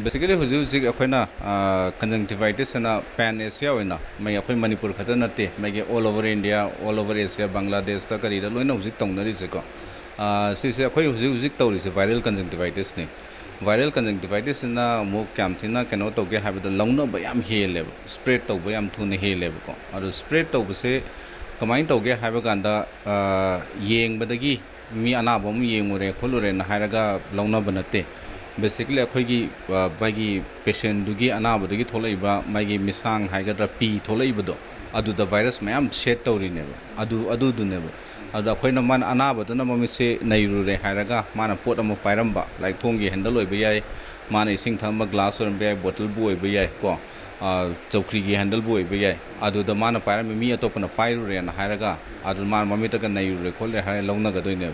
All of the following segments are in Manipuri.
Basically, huzik akhona conjunctivitis na pan Asia oina mai akhoi Manipur khata nate mai all over India, all over Asia, Bangladesh ta kari da loina huzik tongnari se ko si se akhoi huzik tori se viral conjunctivitis ne viral conjunctivitis na mo kam thina kano to ge habda launa ba yam hele spread to ba yam thune hele ko aro spread to se kamain to ge haba ganda yeng badagi mi anaba mu yengure kholure na haraga launa banate basically akhoi bagi patient dugi anaba dugi tholaiba magi misang haigadra pi tholaiba do adu the virus mayam shed tawri ne adu du ne adu akhoi na man anaba do na mami se nairu re haraga mana pot am pairamba like thongi handle oi bayai mana ising thamba glass or bayai bottle bu oi bayai ko chokri gi handle bu oi bayai adu the mana pairam mi atopana pairu re na haraga adu man mami ta ka nairu re khole ha launa ga do ne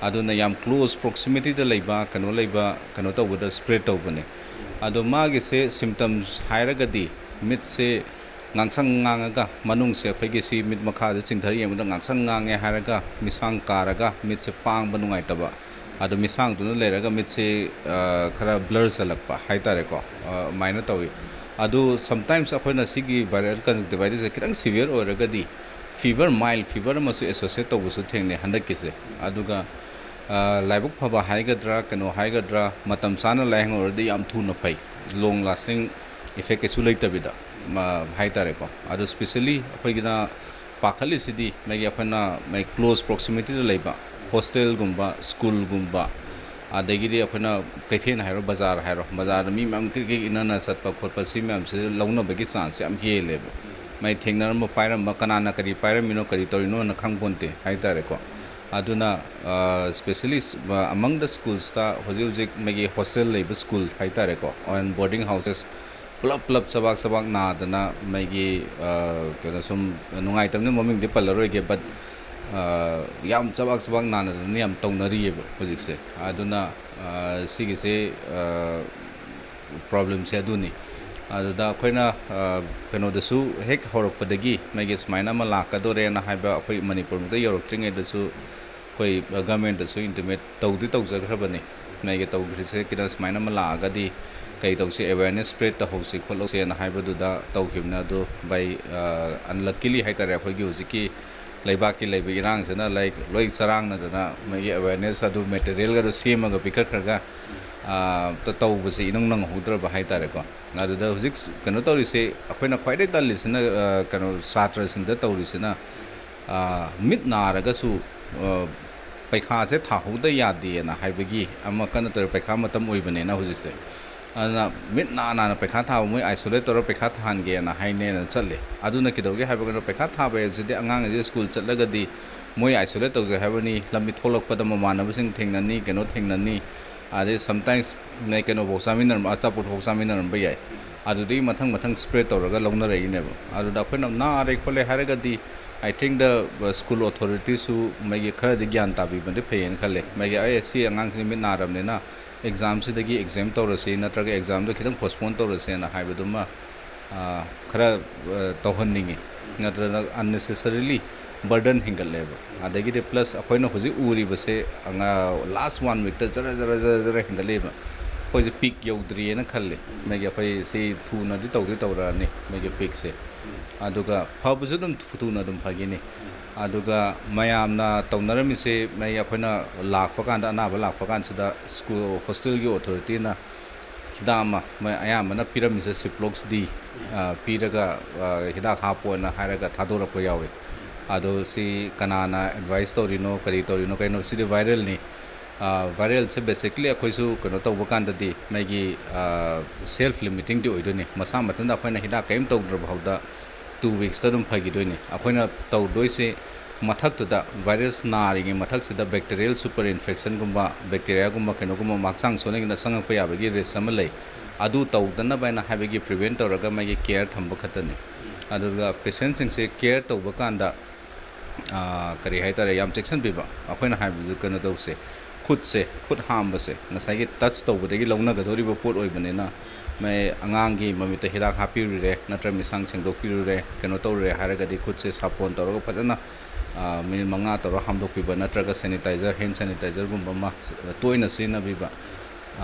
aduna yam close proximity da leiba kano to with the spread to bane adu magi se symptoms hairagadi mit se ngangsang ngangaga manung se phagi si mit makha da singthari yam da ngangsang ngange hairaga misang karaga mit se pang banungai taba adu misang tu leraga mit se khara blur salakpa haitare ko minor tawi adu sometimes akhona sigi viral conjunctivitis kirang severe oragadi fever mild fever masu associate to busu thengne handakise aduga laibuk phaba haigadra kano haigadra matam sana laing already am thuna pai long lasting effect esu leitabida ma haitare ko adu specially akhoi gina pakhali sidi magi akhona mai close proximity to leiba hostel gumba school gumba adagiri akhona kaithen hairo bazar mi mam kirki inana satpa khotpa si mam se launa bagi chance am hele mai thengnar mo pairam kanana kari pairam mino kari torino na khangbonte haitare ko aduna especially among the schools ta hoji magi hostel labor school haitare ko on boarding houses plap sabak na dana magi kana sum nungai tamne moming de palaroi ge but yam sabak na na yam tongnari ye hoji se aduna sigi se problem se aduni aduda khoina kano dasu hek horok padagi magi smaina ma lakadore na haiba khoi Manipur da yorok tringe dasu khoi government dasu intimate tawdi tawjagrabani magi tawgri se kina smaina ma lagadi kai tawse awareness spread ta hosi kholo se na haiba duda tawkhimna do by unluckily haitare khoi gi hosiki laibaki laibi irang sana like loi sarang na dana magi awareness adu material ga sema ga pikakhaga ta tawbasi inong nang hudra ba haitare ko aduda hujik kano tawrise akhoi na khwaidai talisina kano satra singda tawrisina mit naraga su paikha se thahuda yadi na haibagi ama kana tor paikha matam oibane na hujik se ana mit na paikha tha moi isolate tor paikha than ge na haine na challe aduna kidoge haibaga paikha tha ba jide angang je school chatlaga di moi isolate tawje haibani lambi tholok pada mamana basing thengnani kano thengnani ade sometimes nei kano boksaminar achaput boksaminar bayai adudi mathang spread toraga longna rei ne adu da khona na re khole haraga di I think the school authorities who magi khara de gyan ta bi bande phayen khale magi ISC angang sin min naram ne na exam si dagi exam torase na traga exam do khidang postpone torase na haibaduma khara tohonningi ngatra unnecessarily burden hingal leba adagi de plus akoina hoji uri base anga last 1 week ta jara hingal leba hoji peak yaudri na khalle megi akai se thuna di tawra ni megi peak se aduga phabuju dum thuna dum phagini aduga mayamna tawnarami se mai akoina lakpa kan da na ba lakpa kan sida school hostel gi authority na hidama mai ayama na pyramid se siplox di piraga hidak hapona haraga thadora po yawe ado si kanana advice torino kari torino kaino si viral ni viral se basically akhoi su kano to bakan da di magi self limiting di oido ni masa matanda khoina hida kaim to dra bhauda 2 weeks tadum phagi doini akhoina to doise mathak to da virus na ri mathak se da bacterial super infection gumba bacteria gumba kano gumba maksang soneng na sangak pa yabagi risk samalai adu to dana baina habagi prevent toraga magi care thamba khatani aduga patient sing se care to bakanda kari haitare yam section biba akhoi na haibu kana dose khud ham base nasai gi touch to budagi launa ga dori bo pot oi bane na mai angangi mamita hidak happy re natra misang sengdok piru re kano to re haraga di khud se sapon to ro phajana min manga to ro hamdok piba natra ga sanitizer hand sanitizer gumba ma toina sina biba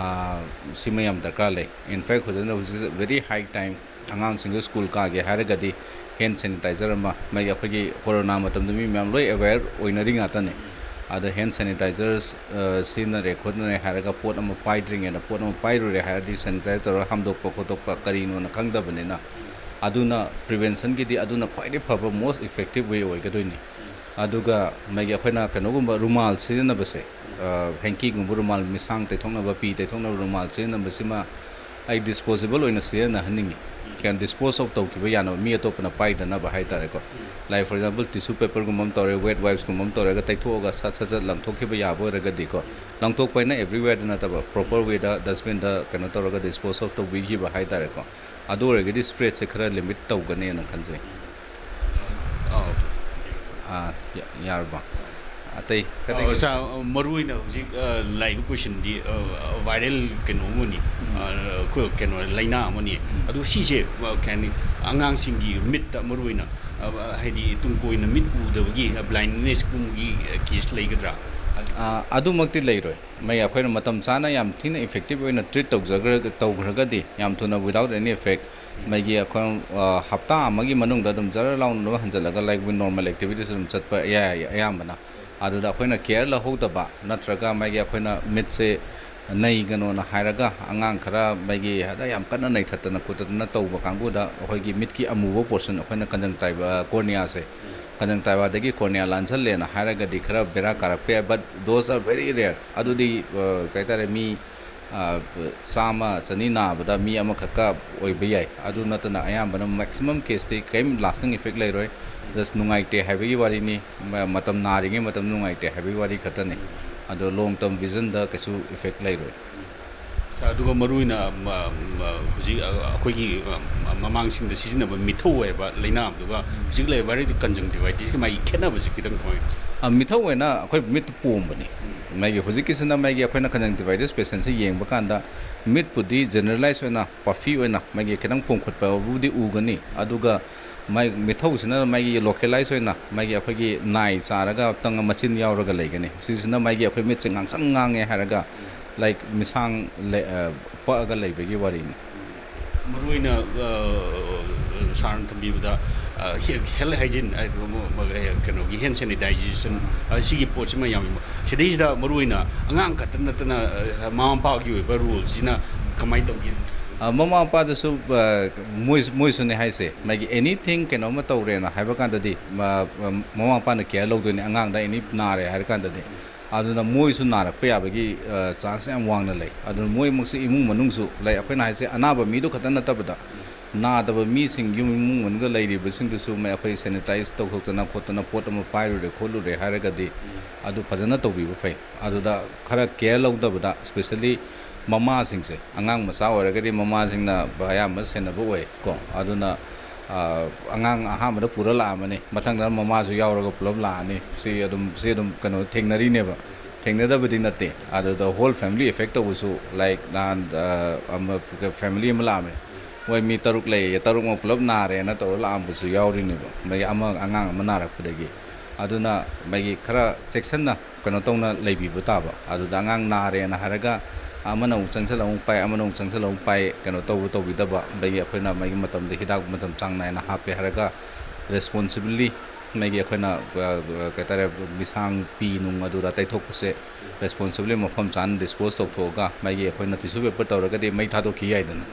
ꯁꯤ ꯃꯌꯥꯝ ꯗꯔꯀꯥꯔ ꯂꯩ ꯏꯟꯐꯦꯛ ꯍꯧꯖꯤꯛ ꯚꯦꯔꯤ ꯍꯥꯏ ꯇꯥꯏꯝ ꯑꯉꯥꯡꯁꯤꯡꯗꯨ ꯁ꯭ꯀꯨꯜ ꯀꯥꯒꯦ ꯍꯥꯏꯔꯒꯗꯤ ꯍꯦꯟ ꯁꯦꯅꯤꯇꯥꯏꯖꯔ ꯑꯃ ꯃꯩ ꯑꯩꯈꯣꯏꯒꯤ ꯀꯣꯔꯣꯅꯥ ꯃꯇꯝꯗ ꯃꯤ ꯃꯌꯥꯝ ꯂꯣꯏ ꯑꯦꯋꯦꯌꯔ ꯑꯣꯏꯅꯔꯤ ꯉꯥꯛꯇꯅꯤ ꯑꯗ ꯍꯦꯟ ꯁꯦꯅꯤꯇꯥꯏꯖꯔ ꯁꯤꯖꯤꯟꯅꯔꯦ ꯈꯣꯠꯅꯔꯦ ꯍꯥꯏꯔꯒ ꯄꯣꯠ ꯑꯃ ꯄꯥꯏꯗ꯭ꯔꯤꯉꯩꯗ ꯄꯣꯠ ꯑꯃ ꯄꯥꯏꯔꯨꯔꯦ ꯍꯥꯏꯔꯗꯤ ꯁꯦꯅꯤꯇꯥꯏꯖꯔ ꯇꯧꯔꯒ ꯍꯥꯝꯗꯣꯛꯄ ꯈꯣꯠꯇꯣꯛꯄ ꯀꯔꯤꯅꯣꯅ ꯈꯪꯗꯕꯅꯤꯅ ꯑꯗꯨꯅ ꯄ꯭ꯔꯤꯚꯦꯟꯁꯟꯒꯤꯗꯤ ꯑꯗꯨꯅ ꯈ꯭ꯋꯥꯏꯗꯒꯤ ꯐꯕ ꯃꯣꯁ ꯏꯐꯦꯛꯇꯤꯚ ꯋꯦ ꯑꯣꯏꯒꯗꯣꯏꯅꯤ ꯑꯗꯨꯒ ꯃꯩꯒꯤ ꯑꯩꯈꯣꯏꯅ ꯀꯩꯅꯣꯒꯨꯝꯕ ꯔꯨꯃꯥꯜ ꯁꯤꯖꯤꯟꯅꯕꯁꯦ ꯍꯦꯡꯀꯤꯒꯨꯝꯕ ꯔꯨꯃꯥꯜ ꯃꯤꯁꯥꯡ ꯇꯩꯊꯣꯛꯅꯕ ꯄꯤ ꯇꯩꯊꯣꯛꯅꯕ ꯔꯨꯃꯥꯜ ꯁꯤꯖꯤꯟꯅꯕꯁꯤꯃ ꯑꯩ ꯗꯤꯁꯄꯣꯖꯤꯕꯜ ꯑꯣꯏꯅ ꯁꯤꯖꯤꯟꯅꯍꯟꯅꯤꯡꯉꯤ ꯀꯩꯅꯣ ꯗꯤꯁꯄꯣꯖ ꯑꯣꯐ ꯇꯧꯈꯤꯕ ꯌꯥꯅꯕ ꯃꯤ ꯑꯇꯣꯞꯄꯅ ꯄꯥꯏꯗꯅꯕ ꯍꯥꯏꯇꯥꯔꯦꯀꯣ ꯂꯥꯏꯛ ꯐꯣꯔ ꯑꯦꯛꯖꯥꯝꯄꯜ ꯇꯤꯁꯨ ꯄꯦꯄꯔꯒꯨꯝꯕ ꯑꯃ ꯇꯧꯔꯦ ꯋꯦꯠ ꯋꯥꯏꯞꯁꯀꯨꯝꯕ ꯑꯃ ꯇꯧꯔꯒ ꯇꯩꯊꯣꯛꯑꯒ ꯁꯠ ꯂꯪꯊꯣꯛꯈꯤꯕ ꯌꯥꯕ ꯑꯣꯏꯔꯒꯗꯤꯀꯣ ꯂꯪꯊꯣꯛꯄ ꯍꯥꯏꯅ ꯑꯦꯕ꯭ꯔꯤꯋꯦꯔꯗ ꯅꯠꯇꯕ ꯄ꯭ꯔꯣꯄꯔ ꯋꯦꯗ ꯗꯁꯕꯤꯟꯗ ꯀꯩꯅꯣ ꯇꯧꯔꯒ ꯗꯤꯁꯄꯣꯖ ꯑꯣꯐ ꯇꯧꯕꯤꯈꯤꯕ ꯍꯥꯏꯇꯥꯔꯦꯀꯣ ꯑꯗꯨ ꯑꯣꯏꯔꯒꯗꯤ ꯁ꯭ꯄ꯭ꯔꯦꯗꯁꯦ ꯈꯔ ꯂꯤꯃꯤꯠ ꯇꯧꯒꯅꯦꯅ ꯈꯟꯖꯩ ꯌꯥꯔꯕ ꯑꯇꯩ ꯃꯔꯨꯑꯣꯏꯅ ꯍꯧꯖꯤꯛ ꯂꯥꯛꯏꯕ ꯀꯣꯏꯁꯟꯗꯤ ꯚꯥꯏꯔꯦꯜ ꯀꯩꯅꯣ ꯑꯃꯅꯤ ꯀꯩꯅꯣ ꯂꯩꯅꯥ ꯑꯃꯅꯤ ꯑꯗꯨ ꯁꯤꯁꯦ ꯀꯩ ꯍꯥꯏꯅꯤ ꯑꯉꯥꯡꯁꯤꯡꯒꯤ ꯃꯤꯠꯇ ꯃꯔꯨꯑꯣꯏꯅ ꯍꯥꯏꯗꯤ ꯇꯨꯡ ꯀꯣꯏꯅ ꯃꯤꯠ ꯎꯗꯕꯒꯤ ꯕ꯭ꯂꯥꯏꯟꯗꯅꯦꯁꯀꯨꯝꯕꯒꯤ ꯀꯦꯁ ꯂꯩꯒꯗ꯭ꯔꯥ ꯑꯗꯨꯃꯛꯇꯤ ꯂꯩꯔꯣꯏ ꯃꯩ ꯑꯩꯈꯣꯏꯅ ꯃꯇꯝ ꯆꯥꯅ ꯌꯥꯝ ꯊꯤꯅ ꯏꯐꯦꯛꯇꯤꯚ ꯑꯣꯏꯅ ꯇ꯭ꯔꯤꯠ ꯇꯧꯈ꯭ꯔꯒꯗꯤ ꯌꯥꯝ ꯊꯨꯅ ꯋꯤꯗꯥꯎꯠ ꯑꯦꯅꯤ ꯏꯐꯦꯛ ꯃꯩꯒꯤ ꯑꯩꯈꯣꯏ ꯍꯞꯇꯥ ꯑꯃꯒꯤ ꯃꯅꯨꯡꯗ ꯑꯗꯨꯝ ꯖꯔ ꯂꯥꯎꯅ ꯍꯟꯖꯜꯂꯒ ꯂꯥꯏꯛ ꯅꯣꯔꯃꯦꯜ ꯑꯦꯛꯇꯤꯚꯤꯇꯤꯁ ꯑꯗꯨꯝ ꯆꯠꯄ ꯌꯥꯏ ꯑꯌꯥꯝꯕꯅ ꯑꯗꯨꯗ ꯑꯩꯈꯣꯏꯅ ꯀꯦꯌꯔ ꯂꯧꯍꯧꯗꯕ ꯅꯠꯇ꯭ꯔꯒ ꯃꯥꯒꯤ ꯑꯩꯈꯣꯏꯅ ꯃꯤꯠꯁꯦ ꯅꯩꯒꯅꯣꯅ ꯍꯥꯏꯔꯒ ꯑꯉꯥꯡ ꯈꯔ ꯃꯥꯒꯤ ꯍꯗ ꯌꯥꯝ ꯀꯟꯅ ꯅꯩꯊꯠꯇꯅ ꯈꯣꯠꯇꯅ ꯇꯧꯕ ꯀꯥꯡꯕꯨꯗ ꯑꯩꯈꯣꯏꯒꯤ ꯃꯤꯠꯀꯤ ꯑꯃꯨꯕ ꯄꯣꯔꯁꯟ ꯑꯩꯈꯣꯏꯅ ꯀꯟꯖꯪꯇꯥꯏꯕ ꯀꯣꯔꯅꯤꯌꯥꯁꯦ ꯀꯟꯖꯪꯇꯥꯏꯕꯗꯒꯤ ꯀꯣꯔꯅꯤꯌꯥ ꯂꯥꯟꯁꯜꯂꯦꯅ ꯍꯥꯏꯔꯒꯗꯤ ꯈꯔ ꯕꯦꯔꯥ ꯀꯥꯔꯛꯄ ꯌꯥꯏ but dose R very rare ꯑꯗꯨꯗꯤ ꯀꯩ ꯍꯥꯏꯇꯥꯔꯦ ꯃꯤ ꯆꯥꯝꯃ ꯆꯅꯤ ꯅꯥꯕꯗ ꯃꯤ ꯑꯃꯈꯛꯀ ꯑꯣꯏꯕ ꯌꯥꯏ ꯑꯗꯨ ꯅꯠꯇꯅ ꯑꯌꯥꯝꯕꯅ ꯃꯦꯛꯁꯤꯃꯝ ꯀꯦꯁꯇꯤ ꯀꯔꯤꯝ ꯂꯥꯁꯇꯤꯡ ꯏꯐꯦꯛ ꯂꯩꯔꯣꯏ ꯖꯁ ꯅꯨꯡꯉꯥꯏꯇꯦ ꯍꯥꯏꯕꯒꯤ ꯋꯥꯔꯤꯅꯤ ꯃꯇꯝ ꯅꯥꯔꯤꯉꯩ ꯃꯇꯝ ꯅꯨꯡꯉꯥꯏꯇꯦ ꯍꯥꯏꯕꯒꯤ ꯋꯥꯔꯤ ꯈꯛꯇꯅꯤ ꯑꯗꯣ ꯂꯣꯡ ꯇꯔꯝ ꯚꯤꯖꯟꯗ ꯀꯩꯁꯨ ꯏꯐꯦꯛ ꯂꯩꯔꯣꯏ ꯑꯗꯨꯒ ꯃꯔꯨꯑꯣꯏꯅ ꯍꯧꯖꯤꯛ ꯑꯩꯈꯣꯏꯒꯤ ꯃꯃꯥꯡꯁꯤꯡꯗ ꯁꯤꯖꯤꯟꯅꯕ ꯃꯤꯊꯧ ꯑꯣꯏꯕ ꯂꯩꯅꯥ ꯑꯗꯨꯒ ꯍꯧꯖꯤꯛ ꯂꯩꯔꯤꯕ ꯍꯥꯏꯔꯗꯤ ꯀꯟꯖꯪꯇꯤꯚꯥꯏꯇꯤꯁꯀ ꯃꯥꯒꯤ ꯈꯦꯠꯅꯕꯁꯤ ꯈꯤꯇꯪ ꯀꯃꯥꯏꯅ ꯃꯤꯊꯧ ꯑꯣꯏꯅ ꯑꯩꯈꯣꯏ ꯃꯤꯠ ꯄꯣꯝꯕꯅꯤ ꯃꯥꯒꯤ ꯍꯧꯖꯤꯛꯀꯤꯁꯤꯅ ꯃꯥꯒꯤ ꯑꯩꯈꯣꯏꯅ ꯀꯟꯖꯪꯇꯤꯚꯥꯏꯇꯤꯁ ꯄꯦꯁꯦꯟꯁꯤ ꯌꯦꯡꯕ ꯀꯥꯟꯗ ꯃꯤꯠꯄꯨꯗꯤ ꯖꯦꯅꯔꯦꯂꯥꯏꯁ ꯑꯣꯏꯅ ꯄꯐꯤ ꯑꯣꯏꯅ ꯃꯥꯒꯤ ꯈꯤꯇꯪ ꯄꯣꯝꯈꯠꯄꯕꯨꯗꯤ ꯎꯒꯅꯤ ꯑꯗꯨꯒ ꯃꯥꯒꯤ ꯃꯤꯊꯧꯁꯤꯅ ꯃꯥꯒꯤ ꯂꯣꯀꯦꯂꯥꯏꯁ ꯑꯣꯏꯅ ꯃꯥꯒꯤ ꯑꯩꯈꯣꯏꯒꯤ ꯅꯥꯏ ꯆꯥꯔꯒ ꯇꯪ ꯃꯆꯤꯟ ꯌꯥꯎꯔꯒ ꯂꯩꯒꯅꯤ ꯁꯤꯁꯤꯅ ꯃꯥꯒꯤ ꯑꯩꯈꯣꯏ ꯃꯤꯠꯁꯦ ꯉꯥꯡꯁꯪ ꯉꯥꯡꯉꯦ ꯍꯥꯏꯔꯒ ꯂꯥꯏꯛ ꯃꯤꯁꯥꯡ ꯄꯛꯑꯒ ꯂꯩꯕꯒꯤ ꯋꯥꯔꯤꯅꯤ ꯃꯔꯨꯑꯣꯏꯅ ꯁꯥꯔꯅ ꯊꯝꯕꯤꯕꯗ ꯍꯦꯜꯊ ꯍꯥꯏꯖꯤꯟ ꯀꯩꯅꯣꯒꯤ ꯍꯦꯟ ꯁꯦꯅꯤꯇꯥꯏꯖꯦꯁꯟ ꯁꯤꯒꯤ ꯄꯣꯠꯁꯤꯃ ꯌꯥꯝ ꯁꯤꯗꯩꯁꯤꯗ ꯃꯔꯨꯑꯣꯏꯅ ꯑꯉꯥꯡ ꯈꯛꯇ ꯅꯠꯇꯅ ꯃꯃꯥ ꯃꯄꯥꯒꯤ ꯑꯣꯏꯕ ꯔꯣꯜꯁꯤꯅ ꯀꯃꯥꯏꯅ ꯇꯧꯒꯦ ꯃꯃꯥ ꯃꯄꯥꯗꯁꯨ ꯃꯣꯏꯁꯨꯅꯦ ꯍꯥꯏꯁꯦ ꯃꯥꯒꯤ ꯑꯦꯅꯤꯊꯤꯡ ꯀꯩꯅꯣꯝꯃ ꯇꯧꯔꯦꯅ ꯍꯥꯏꯕ ꯀꯥꯟꯗꯗꯤ ꯃꯃꯥ ꯃꯄꯥꯅ ꯀꯦꯌꯔ ꯂꯧꯗꯣꯏꯅꯦ ꯑꯉꯥꯡꯗ ꯑꯦꯅꯤ ꯅꯥꯔꯦ ꯍꯥꯏꯔ ꯀꯥꯟꯗꯗꯤ ꯑꯗꯨꯅ ꯃꯣꯏꯁꯨ ꯅꯥꯔꯛꯄ ꯌꯥꯕꯒꯤ ꯆꯥꯟꯁ ꯌꯥꯝ ꯋꯥꯡꯅ ꯂꯩ ꯑꯗꯨꯅ ꯃꯣꯏꯃꯛꯁꯨ ꯏꯃꯨꯡ ꯃꯅꯨꯡꯁꯨ ꯂꯩ ꯑꯩꯈꯣꯏꯅ ꯍꯥꯏꯁꯦ ꯑꯅꯥꯕ ꯃꯤꯗꯨ ꯈꯛꯇ ꯅꯠꯇꯕꯗ ꯅꯥꯗꯕ ꯃꯤꯁꯤꯡ ꯏꯃꯨꯡ ꯃꯅꯨꯡꯗ ꯂꯩꯔꯤꯕꯁꯤꯡꯗꯨꯁꯨ ꯑꯩꯈꯣꯏ ꯁꯦꯅꯤꯇꯥꯏꯁ ꯇꯧꯊꯣꯛꯇꯅ ꯈꯣꯠꯇꯅ ꯄꯣꯠ ꯑꯃ ꯄꯥꯏꯔꯨꯔꯦ ꯈꯣꯠꯂꯨꯔꯦ ꯍꯥꯏꯔꯒꯗꯤ ꯑꯗꯨ ꯐꯖꯅ ꯇꯧꯕꯤꯕ ꯐꯩ ꯑꯗꯨꯗ ꯈꯔ ꯀꯦꯌꯔ ꯂꯧꯗꯕꯗ ꯏꯁꯄꯦꯁꯦꯜꯂꯤ ꯃꯃꯥꯁꯤꯡꯁꯦ ꯑꯉꯥꯡ ꯃꯆꯥ ꯑꯣꯏꯔꯒꯗꯤ ꯃꯃꯥꯁꯤꯡꯅ ꯑꯌꯥꯝꯕ ꯁꯦꯟꯅꯕ ꯑꯣꯏ ꯀꯣ ꯑꯗꯨꯅ ꯑꯉꯥꯡ ꯑꯍꯥꯟꯕꯗ ꯄꯨꯔ ꯂꯥꯛꯑꯃꯅꯤ ꯃꯊꯪꯗ ꯃꯃꯥꯁꯨ ꯌꯥꯎꯔꯒ ꯄꯨꯂꯞ ꯂꯥꯛꯑꯅꯤ ꯁꯤ ꯑꯗꯨꯝ ꯀꯩꯅꯣ ꯊꯦꯡꯅꯔꯤꯅꯦꯕ ꯊꯦꯡꯅꯗꯕꯗꯤ ꯅꯠꯇꯦ ꯑꯗꯨꯗ ꯍꯣꯜ ꯐꯦꯃꯤꯂꯤ ꯏꯐꯦꯛ ꯇꯧꯕꯁꯨ ꯂꯥꯏꯛ ꯅꯍꯥꯟ ꯐꯦꯃꯤꯂꯤ ꯑꯃ ꯂꯥꯛꯑꯝꯃꯦ ꯃꯣꯏ ꯃꯤ 6 ꯂꯩꯌꯦ 6ꯃꯛ ꯄꯨꯂꯞ ꯅꯥꯔꯦꯅ ꯇꯧꯔ ꯂꯥꯛꯑꯝꯕꯁꯨ ꯌꯥꯎꯔꯤꯅꯦꯕ ꯃꯣꯏ ꯑꯉꯥꯡ ꯑꯃ ꯅꯥꯔꯛꯄꯗꯒꯤ ꯑꯗꯨꯅ ꯃꯣꯏꯒꯤ ꯈꯔ ꯆꯦꯛꯁꯤꯟꯅ ꯀꯩꯅꯣ ꯇꯧꯅ ꯂꯩꯕꯤꯕ ꯇꯥꯕ ꯑꯗꯨꯗ ꯑꯉꯥꯡ ꯅꯥꯔꯦꯅ ꯍꯥꯏꯔꯒ ꯑꯃꯅ ꯑꯃꯨꯛ ꯆꯪꯁꯤꯜꯂ ꯑꯃꯨꯛ ꯄꯥꯏ ꯑꯃꯅ ꯑꯃꯨꯛ ꯆꯪꯁꯤꯜꯂ ꯑꯃꯨꯛ ꯄꯥꯏ ꯀꯩꯅꯣ ꯇꯧꯕꯤꯗꯕ ꯑꯗꯒꯤ ꯑꯩꯈꯣꯏꯅ ꯃꯥꯒꯤ ꯃꯇꯝꯗ ꯍꯤꯗꯥꯛ ꯃꯇꯝ ꯆꯥꯡ ꯅꯥꯏꯅ ꯍꯥꯞꯄꯦ ꯍꯥꯏꯔꯒ ꯔꯦꯁꯄꯣꯟꯁꯤꯕꯤꯂꯤ ꯃꯥꯒꯤ ꯑꯩꯈꯣꯏꯅ ꯀꯩ ꯍꯥꯏꯇꯥꯔꯦ ꯃꯤꯁꯥꯡ ꯄꯤ ꯅꯨꯡ ꯑꯗꯨꯗ ꯇꯩꯊꯣꯛꯄꯁꯦ ꯔꯦꯁꯄꯣꯟꯁꯤꯕꯤꯂꯤ ꯃꯐꯝ ꯆꯥꯅ ꯗꯤꯁꯄꯣꯖ ꯇꯧꯊꯣꯛꯑꯒ ꯃꯥꯒꯤ ꯑꯩꯈꯣꯏꯅ ꯇꯤꯁꯨ ꯄꯦꯄꯔ ꯇꯧꯔꯒꯗꯤ ꯃꯩ ꯊꯥꯗꯣꯛꯈꯤ ꯌꯥꯏꯗꯅ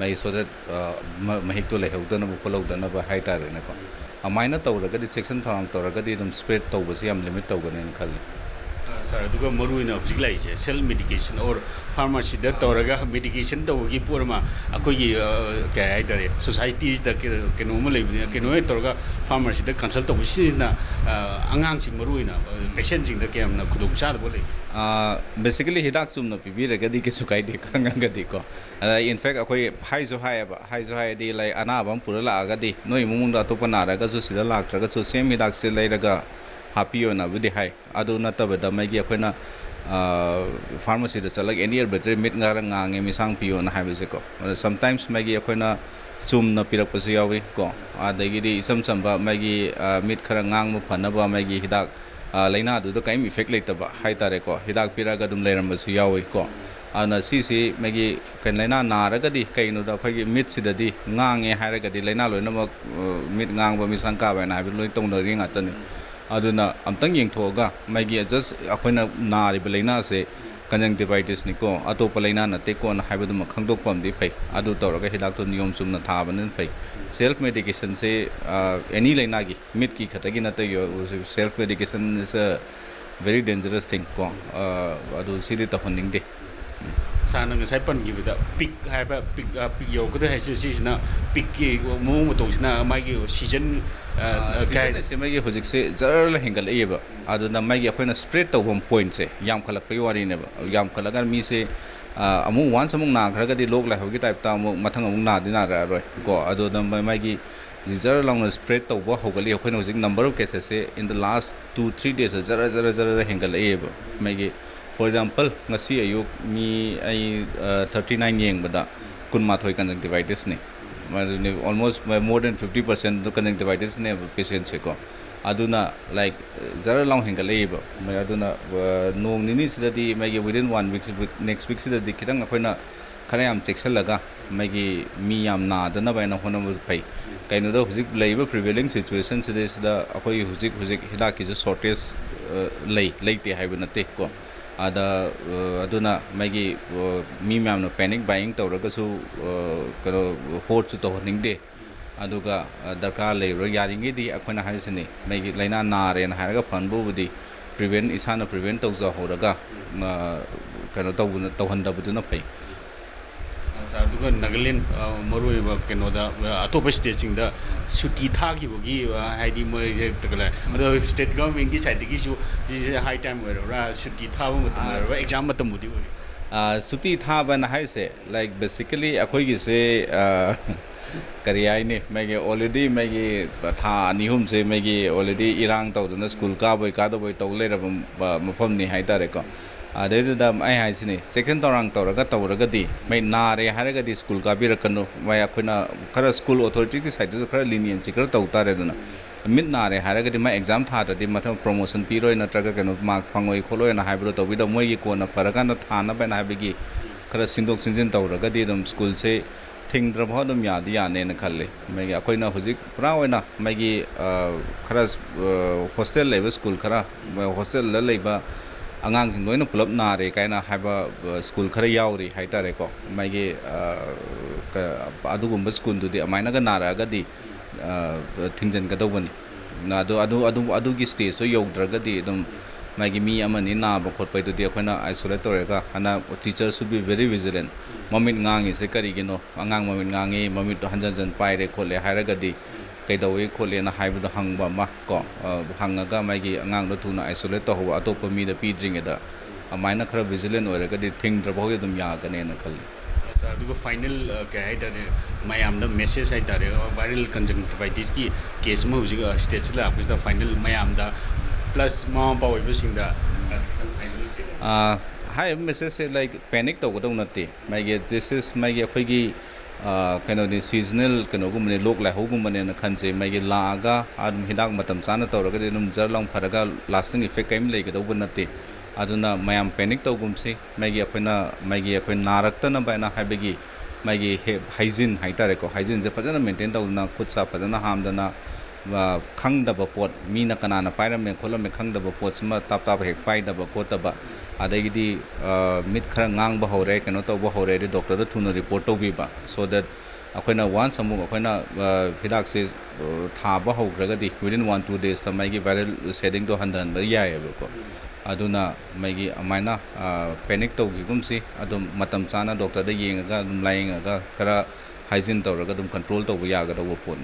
ꯃꯥꯒꯤ ꯁꯣ ꯗꯦꯠ ꯃꯍꯤꯛꯇꯣ ꯂꯩꯍꯧꯗꯅꯕ ꯈꯣꯠꯍꯧꯗꯅꯕ ꯍꯥꯏꯇꯥꯔꯦꯅꯦꯀꯣ ꯑꯗꯨꯃꯥꯏꯅ ꯇꯧꯔꯒꯗꯤ ꯆꯦꯛꯁꯤꯟ ꯊꯧꯔꯥꯡ ꯇꯧꯔꯒꯗꯤ ꯑꯗꯨꯝ ꯁ꯭ꯄ꯭ꯔꯦꯗ ꯇꯧꯕꯁꯤ ꯌꯥꯝ ꯂꯤꯃꯤꯠ ꯇꯧꯒꯅꯦꯅ ꯈꯜꯂꯤ ꯁꯥꯔ ꯑꯗꯨꯒ ꯃꯔꯨꯑꯣꯏꯅ ꯍꯧꯖꯤꯛ ꯂꯩꯔꯤꯁꯦ ꯁꯦꯜꯐ ꯃꯦꯗꯤꯀꯦꯁꯟ ꯑꯣꯔ ꯐꯥꯔꯃꯥꯁꯤꯗ ꯇꯧꯔꯒ ꯃꯦꯗꯤꯀꯦꯁꯟ ꯇꯧꯕꯒꯤ ꯄꯣꯠ ꯑꯃ ꯑꯩꯈꯣꯏꯒꯤ ꯀꯩ ꯍꯥꯏꯇꯥꯔꯦ ꯁꯣꯁꯥꯏꯇꯤꯁꯤꯗ ꯀꯩꯅꯣꯝꯃ ꯂꯩꯕꯅꯤꯅ ꯀꯩꯅꯣ ꯍꯦꯛ ꯇꯧꯔꯒ ꯐꯥꯔꯃꯥꯁꯤꯗ ꯀꯟꯁꯜ ꯇꯧꯕꯁꯤꯅ ꯑꯉꯥꯡꯁꯤꯡ ꯃꯔꯨꯑꯣꯏꯅ ꯄꯦꯁꯦꯟꯁꯤꯡꯗ ꯀꯌꯥꯝꯅ ꯈꯨꯗꯣꯡꯆꯥꯗꯕ ꯂꯩ ꯕꯦꯁꯤꯀꯦꯂꯤ ꯍꯤꯗꯥꯛ ꯆꯨꯝꯅ ꯄꯤꯕꯤꯔꯒꯗꯤ ꯀꯩꯁꯨ ꯀꯥꯏꯗꯦ ꯈꯪꯉꯒꯗꯤꯀꯣ ꯑꯗ ꯏꯟꯐꯦꯛ ꯑꯩꯈꯣꯏ ꯍꯥꯏꯁꯨ ꯍꯥꯏꯔꯗꯤ ꯂꯥꯏꯛ ꯑꯅꯥꯕ ꯑꯃ ꯄꯨꯔ ꯂꯥꯛꯑꯒꯗꯤ ꯅꯣꯏ ꯏꯃꯨꯡꯗ ꯑꯇꯣꯞꯄ ꯅꯥꯔꯒꯁꯨ ꯁꯤꯗ ꯂꯥꯛꯇ꯭ꯔꯒꯁꯨ ꯁꯦꯝ ꯍꯤꯗꯥꯛꯁꯦ ꯂꯩꯔꯒ ꯍꯥꯞꯄꯤꯌꯣꯅꯕꯨꯗꯤ ꯍꯥꯏ ꯑꯗꯨ ꯅꯠꯇꯕꯗ ꯃꯩꯒꯤ ꯑꯩꯈꯣꯏꯅ ꯐꯥꯔꯃꯥꯁꯤꯗ ꯆꯠꯂꯒ ꯑꯦꯅꯤ ꯑꯦꯔꯕꯦꯇꯔꯤ ꯃꯤꯠ ꯈꯔ ꯉꯥꯡꯉꯦ ꯃꯤꯁꯥꯡ ꯄꯤꯌꯣꯅ ꯍꯥꯏꯕꯁꯦꯀꯣ ꯑꯗ ꯁꯝꯇꯥꯏꯝꯁ ꯃꯥꯒꯤ ꯑꯩꯈꯣꯏꯅ ꯆꯨꯝꯅ ꯄꯤꯔꯛꯄꯁꯨ ꯌꯥꯎꯏ ꯀꯣ ꯑꯗꯒꯤꯗꯤ ꯏꯆꯝ ꯆꯝꯕ ꯃꯥꯒꯤ ꯃꯤꯠ ꯈꯔ ꯉꯥꯡꯕ ꯐꯅꯕ ꯃꯥꯒꯤ ꯍꯤꯗꯥꯛ ꯂꯥꯏꯅꯥꯗꯨꯗ ꯀꯔꯤꯝ ꯏꯐꯦꯛ ꯂꯩꯇꯕ ꯍꯥꯏꯇꯥꯔꯦꯀꯣ ꯍꯤꯗꯥꯛ ꯄꯤꯔꯛꯑꯒ ꯑꯗꯨꯝ ꯂꯩꯔꯝꯕꯁꯨ ꯌꯥꯎꯏ ꯀꯣ ana si magi kan laina naragadi kainoda khoi mit sidadi ngange hairagadi laina loinamak mit ngangba misangka ba na bi loi tongdari ngatani aduna amtang yengthoga magi just akhoina nari laina se conjunctivitis ni ko atopa laina na te ko na haibadu ma khangdok pam di phai adu tawraga hilak to niyom sumna thabanen phai self medication se any laina gi mit ki khatagi na te self medication is a very dangerous thing ko adu sidi ta honing de Sana ngai pan gi da pick hai ba pick yo ko da hai si na pick ki mo mo to sina mai gi season kai se mai gi hojik se jar la hingal e ba adu na mai gi khoina spread to one point se yam khalak pai wari ne ba yam khalaga mi se amu once amung na khara ga di lok la hogi type ta amu mathang amung na di na ra roi ko adu na mai gi jar long spread to ba hogali khoina hojik number of cases se in the last 2-3 days jar hingal e ba mai gi for example ngasi ayuk mi ai 39 yeng bada kunmathoi conjunctivitis ne almost more than 50% the conjunctivitis ne patient se ko aduna like zara long hingale ba mai aduna nong nini sidadi mai within 1 week next week sidadi kitang akoina khara yam checksel laga mai mi yam na dana ba na hona pai kaino da hujik leiba prevailing situation sidida akoi hujik hida ki shortage lei te haiba nate ko ada aduna magi mi myam no panic buying tawraga su karo hot su to ningde aduga darka leiro yaringi di akhona haisini magi laina nare na haraga phanbu budi prevent isana prevent tawza horaga kano tawhanda buduna phai aduga Nagaland maroi ba keno da atopa state sing da suti tha gi bogi haidi mo je takala ado state government gi side gi su high time ra suti tha ba matam ra exam matam budi suti tha ba na hai se like basically akhoi gi se kariyai ne mege already mege tha nihum se mege already irang tawduna school ka boy taw le ra mafam ni hai tare ko adeda ai hai sini second torang tawraga di mai nare haraga di school ka birakano mai akhona khara school authority ki side to khara leniency khara tawtare duna mit nare haraga di mai exam tha ta di matham promotion piroi na traga kano mark phangoi kholoi na haibro to bida moi gi ko na faraga na thana ba na habigi khara sindok sinjin tawraga di dum school se thingdra bha dum yadi ya ne na khalle mai gi akhoi na hujik pura oina mai gi khara hostel level school khara hostel la leiba angang sing loina pulap nare kaina haiba school khara yauri haitare ko maigi adugumba school du di amaina ga nara ga di thingjan ga dawani na adu gi stage so yogdraga di dum maigi mi amani na ba khot pai du di akhona isolate torega ana teacher should be very vigilant mamit ngangi se kari gino angang mamit ngangi mamit hanjan paire khole hairaga di kaidawi khole na haibu hangba ma ko hangaga maigi angang do thuna isolate to ho atopa mi da pidring da amaina khara vigilant oiraga di thing dra bho dum ya ga ne na khali sir dugo final ka hai da mayam da message hai da viral conjunctivitis ki case ma huji stage la apis da final mayam da plus ma pa oi bising da hi message say like panic to go nati maigi this is maigi akhoi gi kano ni seasonal kano gumne lok la hogumane na khanse magi laaga adum hidak matam chana tawraga de num jarlong pharaga lasting effect kaim lei ga dobu nate aduna mayam panic to gumse magi akhoi narakta na ba na habegi magi hygiene haitare ko hygiene je phajana maintain tawna khutsa phajana hamdana khangdaba pot mina kanana pairame kholame khangdaba pot sma tap hek paidaba kotaba adagidi mit khara ngang ba hore kano to ba hore de doctor da thuna report to biba so that akoina once amu akoina hidak se tha ba hograga di within 1-2 days ta mai gi viral shedding to handan ba ya ko aduna mai gi amaina panic to gi gumsi adum matam chana doctor da yenga ga dum lainga ga kara hygiene to raga dum control to ya ga do pon